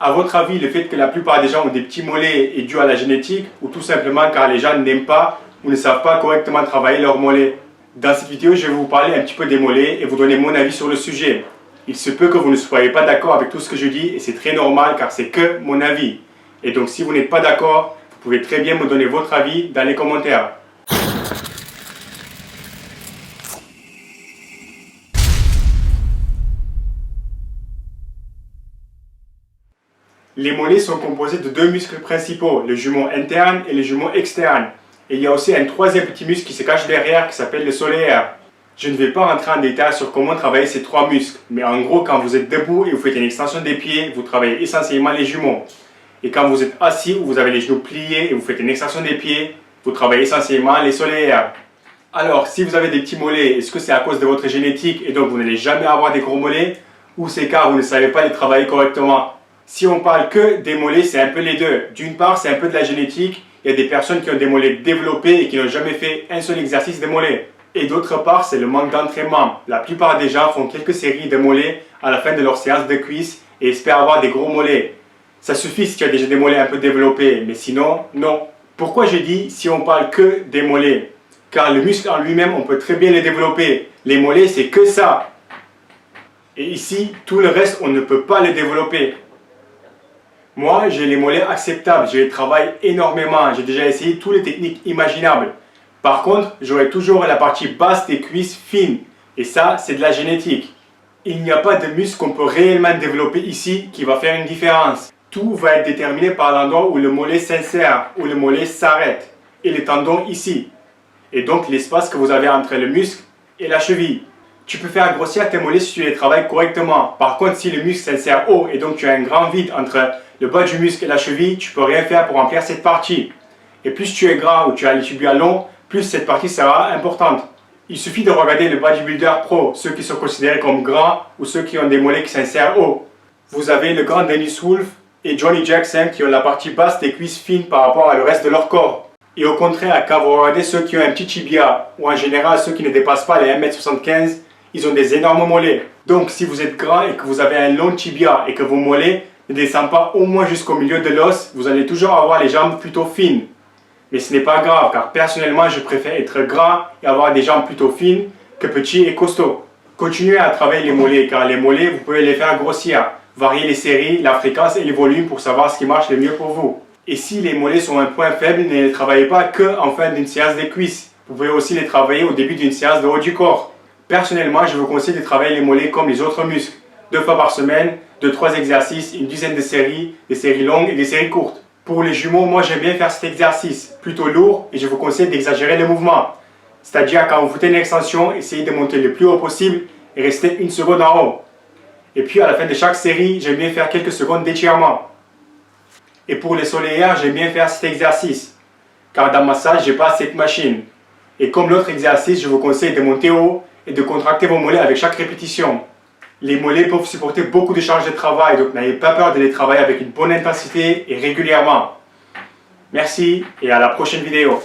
À votre avis, le fait que la plupart des gens ont des petits mollets est dû à la génétique ou tout simplement car les gens n'aiment pas ou ne savent pas correctement travailler leurs mollets? Dans cette vidéo, je vais vous parler un petit peu des mollets et vous donner mon avis sur le sujet. Il se peut que vous ne soyez pas d'accord avec tout ce que je dis et c'est très normal car c'est que mon avis. Et donc si vous n'êtes pas d'accord, vous pouvez très bien me donner votre avis dans les commentaires. Les mollets sont composés de deux muscles principaux, le jumeau interne et le jumeau externe. Et il y a aussi un troisième petit muscle qui se cache derrière qui s'appelle le solaire. Je ne vais pas rentrer en détail sur comment travailler ces trois muscles, mais en gros, quand vous êtes debout et vous faites une extension des pieds, vous travaillez essentiellement les jumeaux. Et quand vous êtes assis ou vous avez les genoux pliés et vous faites une extension des pieds, vous travaillez essentiellement les solaires. Alors, si vous avez des petits mollets, est-ce que c'est à cause de votre génétique et donc vous n'allez jamais avoir des gros mollets, ou c'est car vous ne savez pas les travailler correctement? Si on parle que des mollets, c'est un peu les deux. D'une part, c'est un peu de la génétique. Il y a des personnes qui ont des mollets développés et qui n'ont jamais fait un seul exercice de mollets. Et d'autre part, c'est le manque d'entraînement. La plupart des gens font quelques séries de mollets à la fin de leur séance de cuisses et espèrent avoir des gros mollets. Ça suffit si tu as déjà des mollets un peu développés, mais sinon, non. Pourquoi je dis si on parle que des mollets? Car le muscle en lui-même, on peut très bien le développer. Les mollets, c'est que ça. Et ici, tout le reste, on ne peut pas le développer. Moi, j'ai les mollets acceptables, je les travaille énormément, j'ai déjà essayé toutes les techniques imaginables. Par contre, j'aurai toujours la partie basse des cuisses fines, et ça, c'est de la génétique. Il n'y a pas de muscle qu'on peut réellement développer ici qui va faire une différence. Tout va être déterminé par l'endroit où le mollet s'insère, où le mollet s'arrête, et les tendons ici. Et donc l'espace que vous avez entre le muscle et la cheville. Tu peux faire grossir tes mollets si tu les travailles correctement. Par contre, si le muscle s'insère haut et donc tu as un grand vide entre le bas du muscle et la cheville, tu peux rien faire pour remplir cette partie. Et plus tu es gras ou tu as les tibias longs, plus cette partie sera importante. Il suffit de regarder le bodybuilder pro, ceux qui sont considérés comme grands ou ceux qui ont des mollets qui s'insèrent haut. Vous avez le grand Dennis Wolf et Johnny Jackson qui ont la partie basse des cuisses fines par rapport au reste de leur corps. Et au contraire, quand vous regardez ceux qui ont un petit tibia, ou en général ceux qui ne dépassent pas les 1m75, ils ont des énormes mollets. Donc si vous êtes grand et que vous avez un long tibia et que vos mollets ne descendent pas au moins jusqu'au milieu de l'os, vous allez toujours avoir les jambes plutôt fines. Mais ce n'est pas grave car personnellement je préfère être grand et avoir des jambes plutôt fines que petits et costauds. Continuez à travailler les mollets car les mollets vous pouvez les faire grossir. Variez les séries, la fréquence et les volumes pour savoir ce qui marche le mieux pour vous. Et si les mollets sont un point faible, ne les travaillez pas que en fin d'une séance de cuisses. Vous pouvez aussi les travailler au début d'une séance de haut du corps. Personnellement, je vous conseille de travailler les mollets comme les autres muscles. 2 fois par semaine, 2-3 exercices, une dizaine de séries, des séries longues et des séries courtes. Pour les jumeaux, moi j'aime bien faire cet exercice, plutôt lourd, et je vous conseille d'exagérer le mouvement. C'est-à-dire quand vous faites une extension, essayez de monter le plus haut possible et restez 1 seconde en haut. Et puis à la fin de chaque série, j'aime bien faire quelques secondes d'étirement. Et pour les solaires, j'aime bien faire cet exercice, car dans ma salle, je n'ai pas cette machine. Et comme l'autre exercice, je vous conseille de monter haut et de contracter vos mollets avec chaque répétition. Les mollets peuvent supporter beaucoup de charges de travail, donc n'ayez pas peur de les travailler avec une bonne intensité et régulièrement. Merci et à la prochaine vidéo.